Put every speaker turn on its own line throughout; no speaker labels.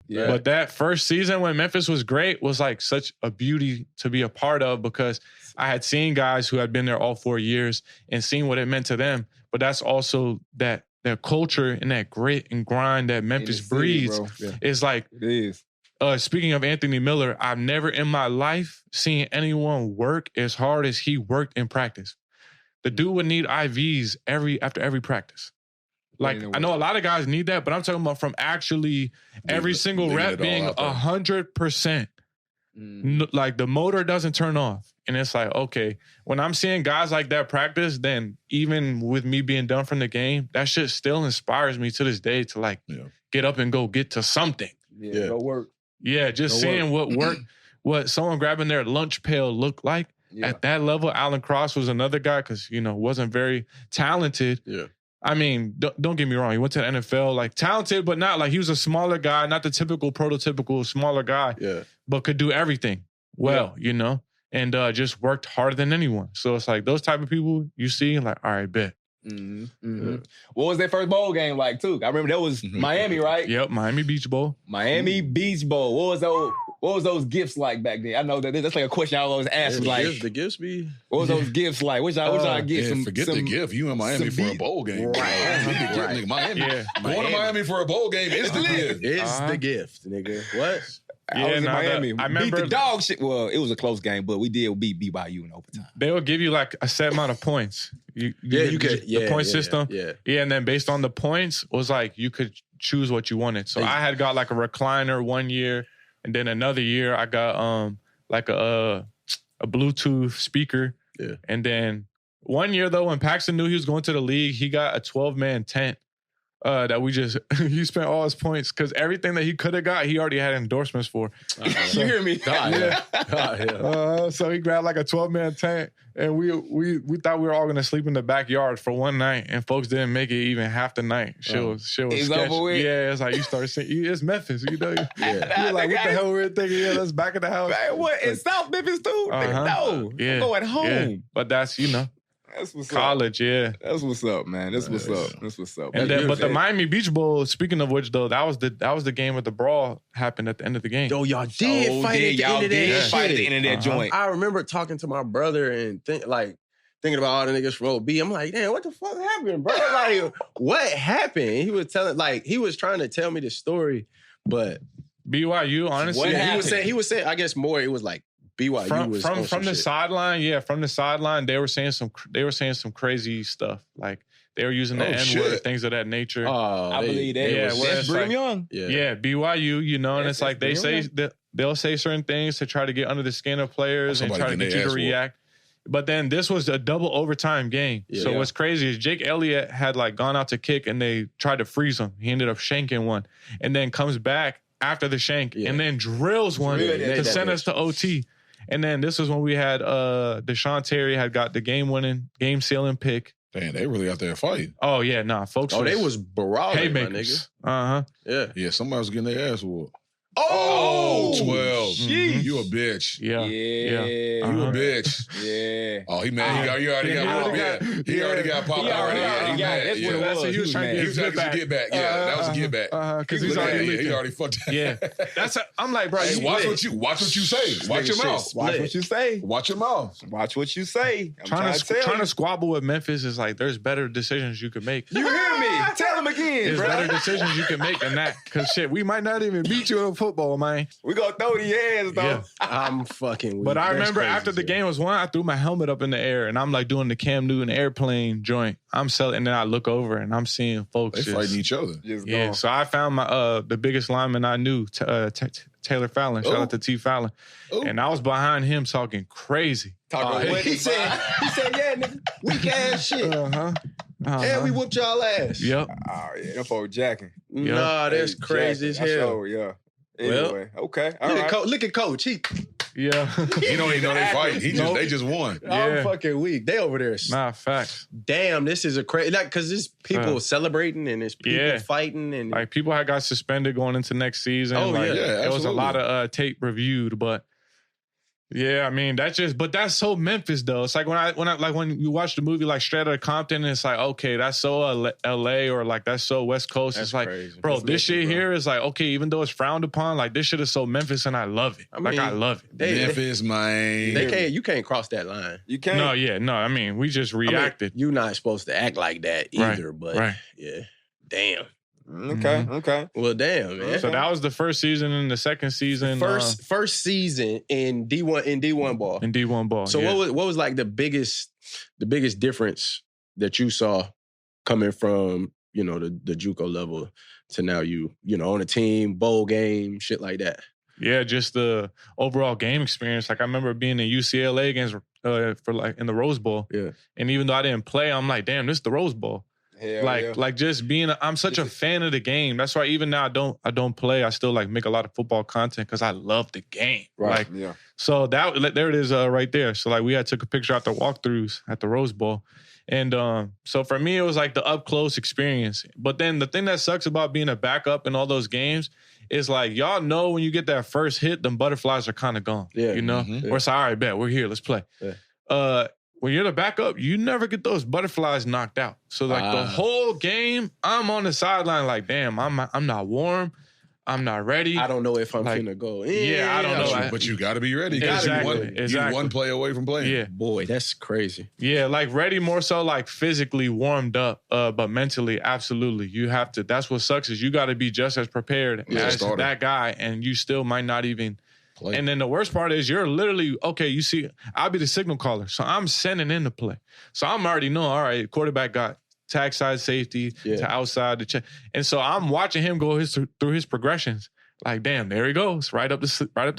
Yeah.
But that first season when Memphis was great was like such a beauty to be a part of because I had seen guys who had been there all 4 years and seen what it meant to them. But that's also that culture and that grit and grind that Memphis breeds is like,
it is.
Speaking of Anthony Miller, I've never in my life seen anyone work as hard as he worked in practice. The dude would need IVs after every practice. Like, I know a lot of guys need that, but I'm talking about from actually every single rep being 100%. Like, the motor doesn't turn off. And it's like, okay, when I'm seeing guys like that practice, then even with me being done from the game, that shit still inspires me to this day to, like, get up and go get to something.
Yeah, go work.
Yeah, just seeing what someone grabbing their lunch pail looked like. Yeah. At that level, Alan Cross was another guy because, wasn't very talented.
Yeah.
I mean, don't get me wrong. He went to the NFL, like, talented, but not like he was a smaller guy, not the typical prototypical smaller guy, but could do everything well, and just worked harder than anyone. So it's like those type of people you see, like, all right, bet.
What was their first bowl game like, too? I remember that was Miami, right?
Yep, Miami Beach Bowl.
Miami Beach Bowl. What was those gifts like back then? I know that's like a question I always ask.
The gifts be...
What was those gifts like? Which I get?
Forget the gift. You in Miami for a bowl game.
Right.
Miami. Yeah. Going to Miami for a bowl game is the gift.
It's the gift, nigga. What?
I was in Miami.
I remember
beat the dog shit. Well, it was a close game, but we did beat BYU in overtime.
They will give you like a set amount of points. You could. The point system. Yeah, and then based on the points, was like you could choose what you wanted. So I had got like a recliner one year, and then another year I got like a Bluetooth speaker.
Yeah.
And then one year though, when Paxton knew he was going to the league, he got a 12-man tent. That we just, he spent all his points because everything that he could have got, he already had endorsements for.
You hear me?
So he grabbed like a 12-man tent, and we thought we were all gonna sleep in the backyard for one night, and folks didn't make it even half the night. Shit was sketchy. Yeah, it's like you start saying, it's Memphis, You're like, what the hell we were thinking? Yeah, let's back in the house.
Man, what in South Memphis too? No, I'm going home.
Yeah. But that's
That's what's
college,
up. That's what's up, man. That's what's up.
And but the Miami Beach Bowl, speaking of which, though, that was the game where the brawl happened at the end of the game.
Yo, y'all did fight at the end of that
fight at the end of that joint.
I remember talking to my brother and thinking about all the niggas from OB. I'm like, damn, what the fuck happened, bro? Like, what happened? He was trying to tell me the story, but
BYU, honestly,
he was saying, I guess more. It was like. BYU
from the sideline, from the sideline, they were saying some crazy stuff. Like they were using the N-word, things of that nature.
I believe that.
Yeah,
that's Brigham Young.
Yeah, BYU, and it's like they say that they'll say certain things to try to get under the skin of players and try to get you to react. But then this was a double overtime game. Yeah. So what's crazy is Jake Elliott had like gone out to kick and they tried to freeze him. He ended up shanking one and then comes back after the shank and then drills one to send us to OT. And then this was when we had Deshaun Terry had got the game sealing pick.
Damn, they really out there fighting.
Oh yeah, nah, folks.
They was brawling, my nigga.
Yeah, somebody was getting their ass whooped.
Oh,
12. You a bitch.
Yeah.
You a bitch.
Yeah.
Oh, he mad. He already got popped. Yeah. He already got popped already.
That's what
he was trying to get
back. Yeah, that was a get back.
Because he's already
fucked.
Yeah. I'm like, bro,
watch what you say. Watch your mouth.
Watch what you say.
Watch your mouth.
Watch what you say.
Trying to squabble with Memphis is like, there's better decisions you could make.
You hear me? Tell him again,
There's better decisions you can make than that. Because shit, we might not even beat you in football, man.
We gonna throw the ass, though.
Yeah.
I'm fucking weak.
But I remember after the game was won, I threw my helmet up in the air and I'm like doing the Cam Newton airplane joint. I'm selling, and then I look over and I'm seeing folks
they fighting each other.
So I found my the biggest lineman I knew, Taylor Fallon. Shout out to T. Fallon. And I was behind him talking crazy.
He said, yeah, nigga, weak ass shit. And we whooped y'all ass.
Yep.
Oh, yeah, that for jacking.
Nah, that's crazy as hell.
Yeah. Anyway, okay. All right.
Look at Coach.
He don't even know they fighting. They just won.
I'm fucking weak. They over there.
Nah, facts.
Damn, this is a crazy. Like, because there's people celebrating and there's people fighting. And
like, people had got suspended going into next season.
Oh,
like,
yeah.
There was a lot of tape reviewed, but Yeah, I mean but that's so Memphis though. It's like when you watch the movie like Straight Outta Compton, and it's like, okay, that's so LA or like that's so West Coast.
That's
it's like,
crazy.
bro,
That's
this shit
Memphis, bro.
here is like, okay, even though it's frowned upon, like this shit is so Memphis, and I love it. I love it.
Memphis, man.
You can't cross that line.
You can't.
No. I mean, we just reacted.
You're not supposed to act like that either. But yeah, damn.
Okay.
Well, damn, man.
So that was the first season, and the second season,
first season in D1 ball.
In D1 ball.
So what was like the biggest difference that you saw coming from the JUCO level to now you on a team, bowl game, shit like that?
Yeah, just the overall game experience. Like I remember being in UCLA against for like in the Rose Bowl.
Yeah,
and even though I didn't play, I'm like, damn, this is the Rose Bowl. Like just being, I'm such a fan of the game. That's why even now I don't play. I still like make a lot of football content because I love the game.
Right.
So there it is right there. So like we had took a picture after walkthroughs at the Rose Bowl. And so for me, it was like the up close experience. But then the thing that sucks about being a backup in all those games is like, y'all know when you get that first hit, them butterflies are kind of gone. Yeah.
Mm-hmm.
Or it's all right, bet, we're here, let's play.
Yeah.
When you're the backup, you never get those butterflies knocked out. So like the whole game, I'm on the sideline like, damn, I'm not warm. I'm not ready.
I don't know if I'm finna go in.
Yeah, I don't know.
But you got to be ready.
Exactly.
You're one play away from playing.
Yeah.
Boy, that's crazy.
Yeah, like ready more so like physically warmed up, but mentally, absolutely. You have to. That's what sucks is you got to be just as prepared as that guy, and you still might not even play. And then the worst part is you're literally, okay, you see, I'll be the signal caller. So I'm sending in the play. So I'm already knowing, all right, quarterback got tag side safety to outside to check. And so I'm watching him go through his progressions. Like, damn, there he goes, right up the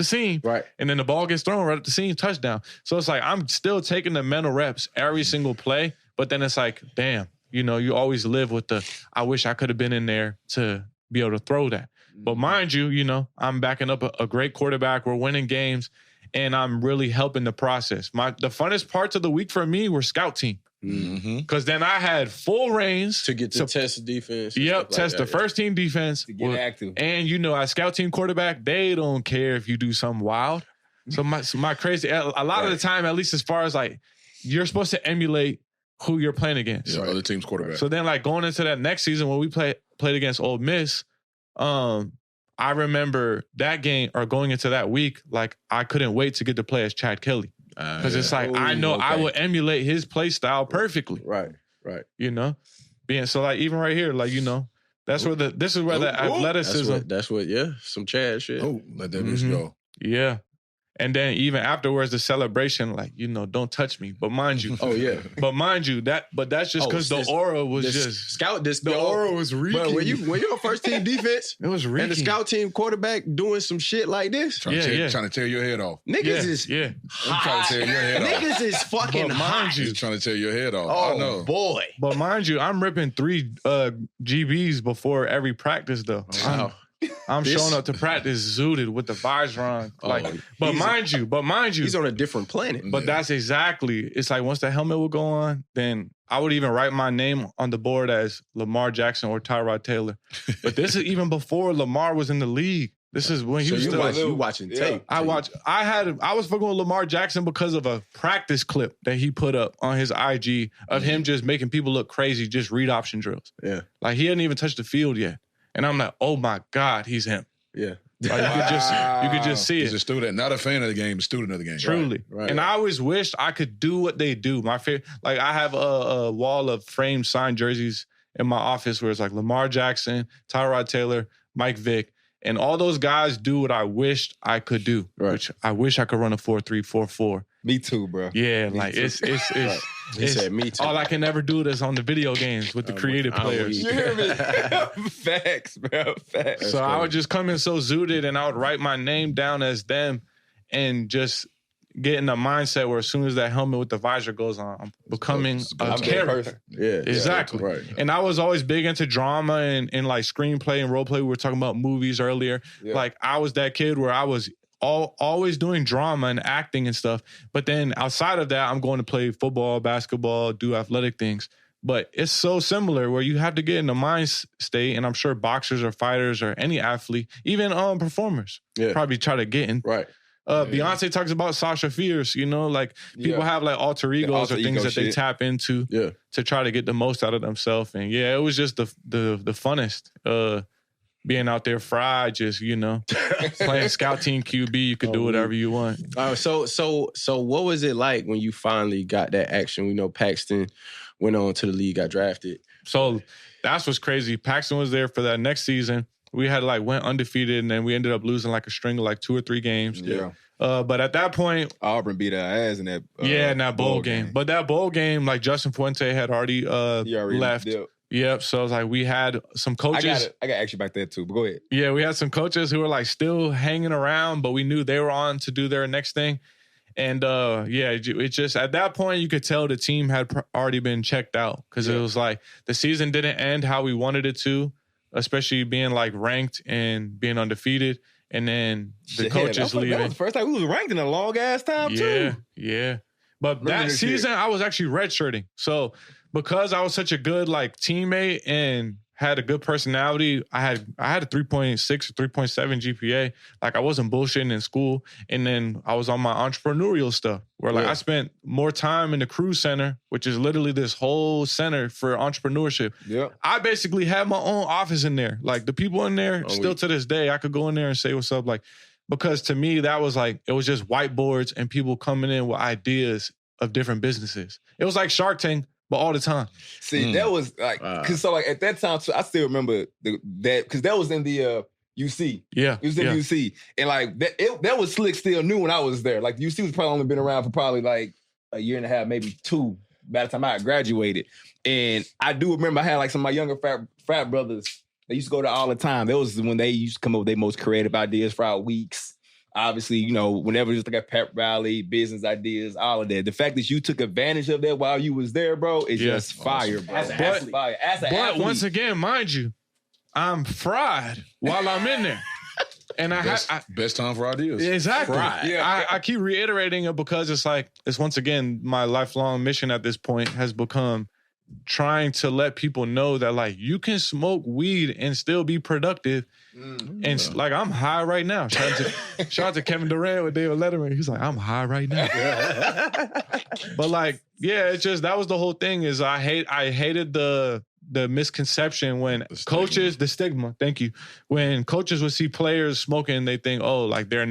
seam.
Right.
And then the ball gets thrown right up the seam, touchdown. So it's like I'm still taking the mental reps every single play, but then it's like, damn, you always live with the, I wish I could have been in there to be able to throw that. But mind you, I'm backing up a great quarterback. We're winning games, and I'm really helping the process. The funnest parts of the week for me were scout team. Because then I had full reins.
To get to test the defense.
Yep, test the first team defense.
To get active.
And, as scout team quarterback, they don't care if you do something wild. So my crazy, a lot of the time, at least as far as like, you're supposed to emulate who you're playing against.
Yeah, other team's quarterback.
So then like going into that next season when we played against Ole Miss, I remember that game or going into that week, like I couldn't wait to get to play as Chad Kelly. Because it's like, I know I would emulate his play style perfectly.
Right.
Being so like even right here, like, that's where this is where the athleticism.
That's what, some Chad shit.
Oh, let that bitch go.
Yeah. And then even afterwards, the celebration, like, don't touch me. But mind you.
Oh, yeah.
But mind you, that's just because the aura was just.
The aura was reeking. Bro, when you're on first team defense.
It was reeking.
And the scout team quarterback doing some shit like this.
Trying to tear your head off.
Niggas is
hot. I'm trying to tear your head off.
Niggas is fucking hot.
He's trying to tear your head off.
Oh,
I know.
Boy.
But mind you, I'm ripping 3 GBs before every practice, though.
Wow.
I'm showing up to practice zooted with the visor on. But mind you.
He's on a different planet.
But that's exactly, it's like once the helmet would go on, then I would even write my name on the board as Lamar Jackson or Tyrod Taylor. But this is even before Lamar was in the league. This is when he was still.
You watching tape.
I was fucking with Lamar Jackson because of a practice clip that he put up on his IG of him just making people look crazy, just read option drills.
Yeah.
Like he hadn't even touched the field yet. And I'm like, oh my God, he's him.
Yeah.
Like you could just see it.
He's a student, not a fan of the game, a student of the game.
Truly.
Right.
And I always wished I could do what they do. My favorite, like I have a wall of framed signed jerseys in my office where it's like Lamar Jackson, Tyrod Taylor, Mike Vick, and all those guys do what I wished I could do.
Right.
Which I wish I could run a 4.3, 4.4.
Me too, bro.
Yeah,
Me
like
too.
it's
He said me too.
all I can never do is on the video games with the creative players.
You hear me? Facts, bro. Facts.
So I would just come in so zooted and I would write my name down as them and just get in the mindset where as soon as that helmet with the visor goes on, I'm becoming a character.
Yeah.
Exactly.
Right.
And I was always big into drama and like screenplay and role play. We were talking about movies earlier. Yeah. Like I was that kid where I was always doing drama and acting and stuff. But then outside of that, I'm going to play football, basketball, do athletic things. But it's so similar where you have to get in the mind state, and I'm sure boxers or fighters or any athlete, even performers, probably try to get in.
Right.
Beyonce talks about Sasha Fierce, you know, like people have like alter egos or things that they tap into to try to get the most out of themselves. And yeah, it was just the funnest. Being out there fried, just, you know, playing scout team QB, you could do whatever you want.
So what was it like when you finally got that action? We know Paxton went on to the league, got drafted.
So that's what's crazy. Paxton was there for that next season. We had like went undefeated, and then we ended up losing like a string of like 2 or 3 games.
Yeah.
But at that point,
Auburn beat our ass in that.
In that bowl game. But that bowl game, like Justin Fuente had already left. Yep. So it was like we had some coaches.
I got to ask you about that too, but go ahead.
Yeah, we had some coaches who were like still hanging around, but we knew they were on to do their next thing. And it just at that point you could tell the team had already been checked out because it was like the season didn't end how we wanted it to, especially being like ranked and being undefeated. And then the coaches leaving.
That was the first time we was ranked in a long ass time too.
Yeah. But that season I was actually redshirting. So because I was such a good like teammate and had a good personality, I had a 3.6 or 3.7 GPA. Like I wasn't bullshitting in school. And then I was on my entrepreneurial stuff where like I spent more time in the crew center, which is literally this whole center for entrepreneurship. Yeah. I basically had my own office in there. Like the people in there, still to this day, I could go in there and say what's up. Like, because to me, that was like, it was just whiteboards and people coming in with ideas of different businesses. It was like Shark Tank, but all the time.
See, that was like, cause so like at that time, I still remember that, cause that was in the UC.
Yeah.
It was in UC. And like that was slick still new when I was there. Like UC was probably only been around for probably like a year and a half, maybe 2 by the time I graduated. And I do remember I had like some of my younger frat brothers. They used to go there all the time. That was when they used to come up with their most creative ideas for our weeks. Obviously, you know, whenever it was like a pep rally, business ideas, all of that. The fact that you took advantage of that while you was there, bro, is just fire, bro. That's fire. But
once again, mind you, I'm fried while I'm in there. And
best time for ideas.
Exactly. Yeah. I keep reiterating it because it's once again, my lifelong mission at this point has become trying to let people know that like you can smoke weed and still be productive. And like I'm high right now. Shout out to Kevin Daren with David Letterman. He's like, I'm high right now. But like, yeah, it's just that was the whole thing. Is I hated the misconception when the stigma. Thank you. When coaches would see players smoking, they think, oh, like they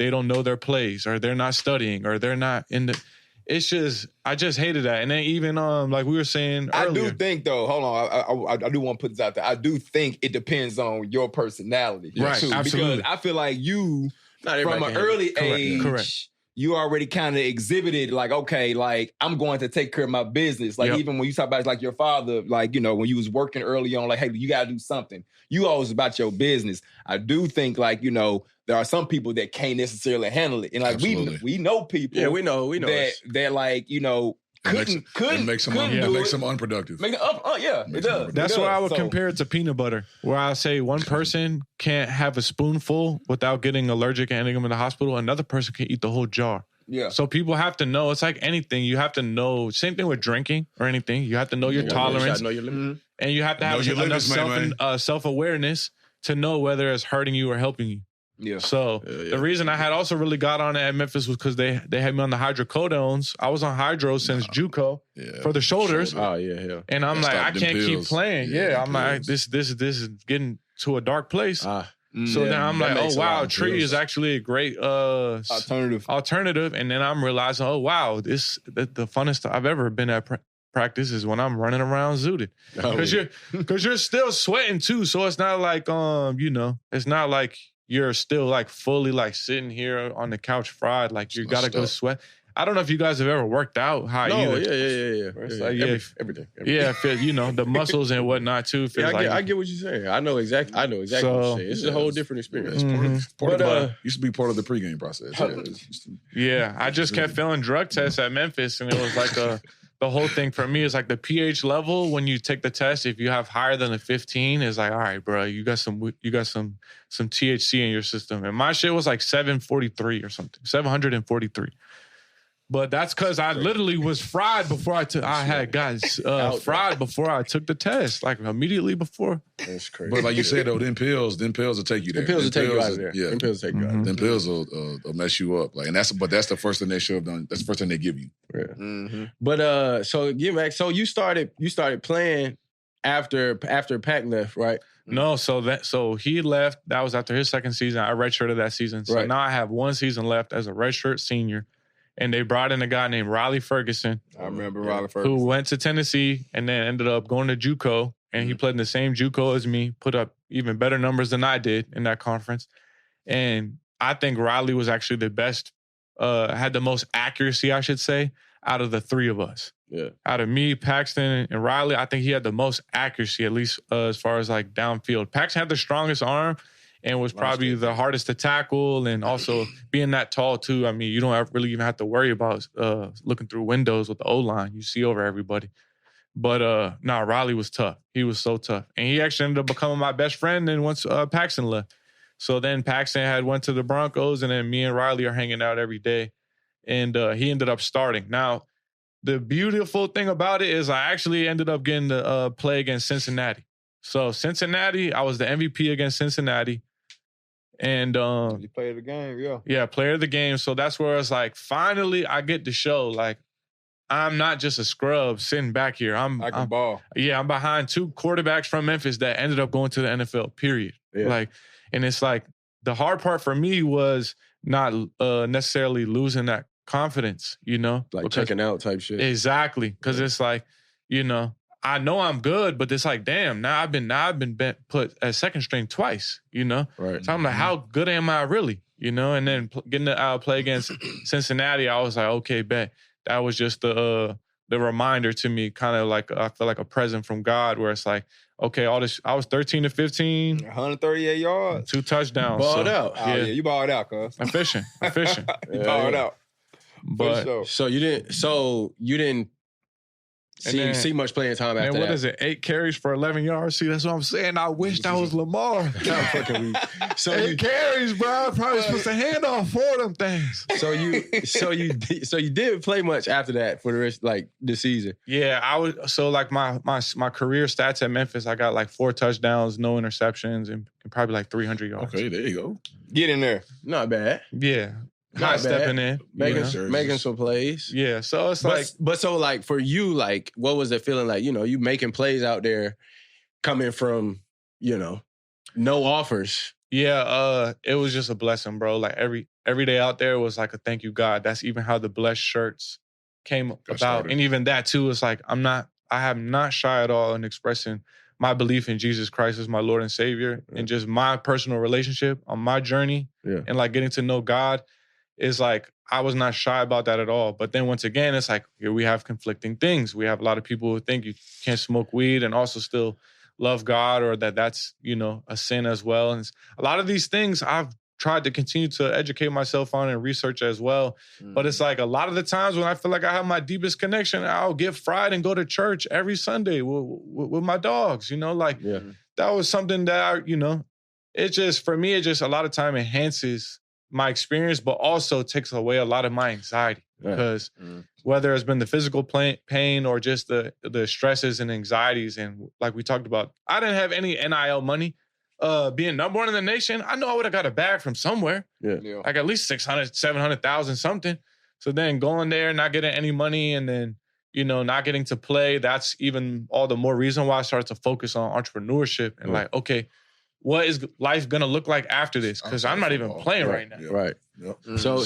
don't know their plays, or they're not studying, or they're not in the. It's just, I just hated that. And then even like we were saying earlier.
I do think though, hold on, I do want to put this out there. I do think it depends on your personality.
Right,
too,
absolutely.
Because I feel like you, from an early age, you already kind of exhibited like, okay, like I'm going to take care of my business. Like even when you talk about like your father, like, you know, when you was working early on, like, hey, you got to do something. You always about your business. I do think like, you know, there are some people that can't necessarily handle it. And like we know people.
Yeah, we know
that like, you know, couldn't
make some unproductive.
It does.
That's why I would compare it to peanut butter, where I say one person can't have a spoonful without getting allergic and ending them in the hospital. Another person can eat the whole jar.
Yeah.
So people have to know. It's like anything. You have to know. Same thing with drinking or anything. You have to know your tolerance.
Know your limit.
And you have to have enough self-awareness to know whether it's hurting you or helping you.
Yeah.
So the reason I had also really got on it at Memphis was because they had me on the hydrocodones. I was on hydro since JUCO for the shoulders.
Oh yeah.
And I'm like, I can't keep playing. Yeah, I'm like, this is getting to a dark place. So then I'm like, oh wow, tree is actually a great alternative. And then I'm realizing, oh wow, the funnest I've ever been at practice is when I'm running around zooted. Because you're still sweating too. So it's not like you know, it's not like you're still like fully like sitting here on the couch fried, like you gotta go sweat. I don't know if you guys have ever worked out high either.
Yeah. Everything.
Yeah, you know, the muscles and whatnot too.
I get what you're saying. I know exactly what you're saying. It's a whole different experience.
Used to be part of the pregame process.
Yeah, I just kept failing drug tests at Memphis, and it was like the whole thing for me is like the pH level when you take the test. If you have higher than a 15, it's like, all right, bro, you got some THC in your system. And my shit was like 743 or something, 743. But that's because I literally was fried before I took. I had got fried before I took the test, like immediately before.
That's crazy.
But like you said though, them pills will take you there.
Them pills will take you out of there.
Yeah,
them pills will take you out of there.
Them pills will mess you up. Like, and that's the first thing they should have done. That's the first thing they give you.
Yeah. Mm-hmm. But so get back. So you started playing after Pac left, right?
No, so he left. That was after his second season. I redshirted that season. So now I have one season left as a redshirt senior. And they brought in a guy named Riley Ferguson.
I remember Riley Ferguson.
Who went to Tennessee and then ended up going to JUCO. And he played in the same JUCO as me, put up even better numbers than I did in that conference. And I think Riley was actually the best, had the most accuracy, I should say, out of the three of us.
Yeah.
Out of me, Paxton, and Riley, I think he had the most accuracy, at least as far as like downfield. Paxton had the strongest arm and was probably the hardest to tackle, and also being that tall too. I mean, you don't really even have to worry about looking through windows with the O-line. You see over everybody. But Riley was tough. He was so tough. And he actually ended up becoming my best friend then once Paxton left. So then Paxton went to the Broncos, and then me and Riley are hanging out every day. And he ended up starting. Now, the beautiful thing about it is I actually ended up getting to play against Cincinnati. So Cincinnati, I was the MVP against Cincinnati. And
you played the game, yeah.
Yeah, player of the game. So that's where it's like, finally I get to show, like, I'm not just a scrub sitting back here. I'm
ball.
Yeah, I'm behind two quarterbacks from Memphis that ended up going to the NFL, period.
Yeah.
Like, and it's like, the hard part for me was not necessarily losing that confidence, you know?
Like checking out type shit.
Exactly. Because it's like, you know I'm good, but it's like, damn, now I've been put as second string twice, you know?
Right.
So I'm like, how good am I really? You know? And then getting to play against Cincinnati, I was like, okay, bet. That was just the reminder to me, kind of like, I feel like a present from God, where it's like, okay, all this, I was 13 to 15.
138 yards.
2 touchdowns.
Balled out.
Oh, yeah, you balled out, cuz.
Efficient.
You balled out.
But
sure.
So you didn't see much playing time after that.
And what is it? 8 carries for 11 yards? See, that's what I'm saying. I wish that was Lamar.
So
8 carries, bro. I probably supposed to hand off 4 of them things.
So you didn't play much after that for the rest, like, the season.
Yeah, I was. So like my career stats at Memphis, I got like 4 touchdowns, no interceptions, and probably like 300 yards.
Okay, there you go.
Get in there.
Not bad.
Yeah.
Not
stepping in.
Making some plays.
Yeah. So it's like,
but so like for you, like, what was it feeling like? You know, you making plays out there coming from, no offers.
Yeah, it was just a blessing, bro. Like every day out there was like a thank you, God. That's even how the blessed shirts came about. And even that too is like, I have not shy at all in expressing my belief in Jesus Christ as my Lord and Savior, and just my personal relationship on my journey, and like getting to know God. Is like, I was not shy about that at all. But then once again, it's like, here we have conflicting things. We have a lot of people who think you can't smoke weed and also still love God, or that's, a sin as well. And a lot of these things I've tried to continue to educate myself on and research as well. But it's like, a lot of the times when I feel like I have my deepest connection, I'll get fried and go to church every Sunday with my dogs, that was something that it just, for me, it just a lot of time enhances my experience, but also takes away a lot of my anxiety, because whether it's been the physical pain or just the stresses and anxieties, and like we talked about, I didn't have any NIL money. Being number 1 in the nation, I know I would have got a bag from somewhere.
Yeah.
Like at least 600, 700,000 something. So then going there, not getting any money, and then, not getting to play, that's even all the more reason why I started to focus on entrepreneurship and like, okay, what is life gonna look like after this? Because I'm not even playing right now.
Yep.
Right.
Yep.
So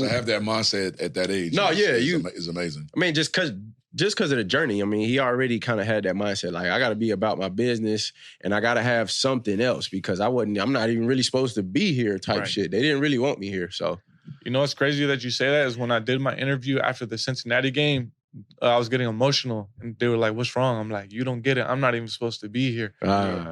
have that mindset at that age.
No,
is amazing.
I mean, just because of the journey. I mean, he already kind of had that mindset. Like, I got to be about my business, and I got to have something else, because I'm not even really supposed to be here type shit. They didn't really want me here. So,
what's crazy that you say that is when I did my interview after the Cincinnati game, I was getting emotional, and they were like, "What's wrong?" I'm like, "You don't get it. I'm not even supposed to be here."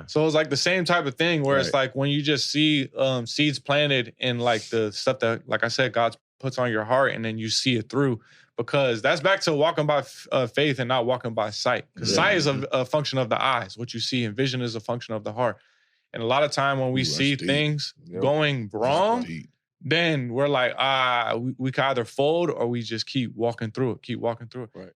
So it was like the same type of thing where it's like when you just see seeds planted in like the stuff that, like I said, God puts on your heart, and then you see it through, because that's back to walking by faith and not walking by sight. Because sight is a function of the eyes, what you see, and vision is a function of the heart. And a lot of time when we see things going wrong, then we're like, we can either fold or we just keep walking through it.
Right.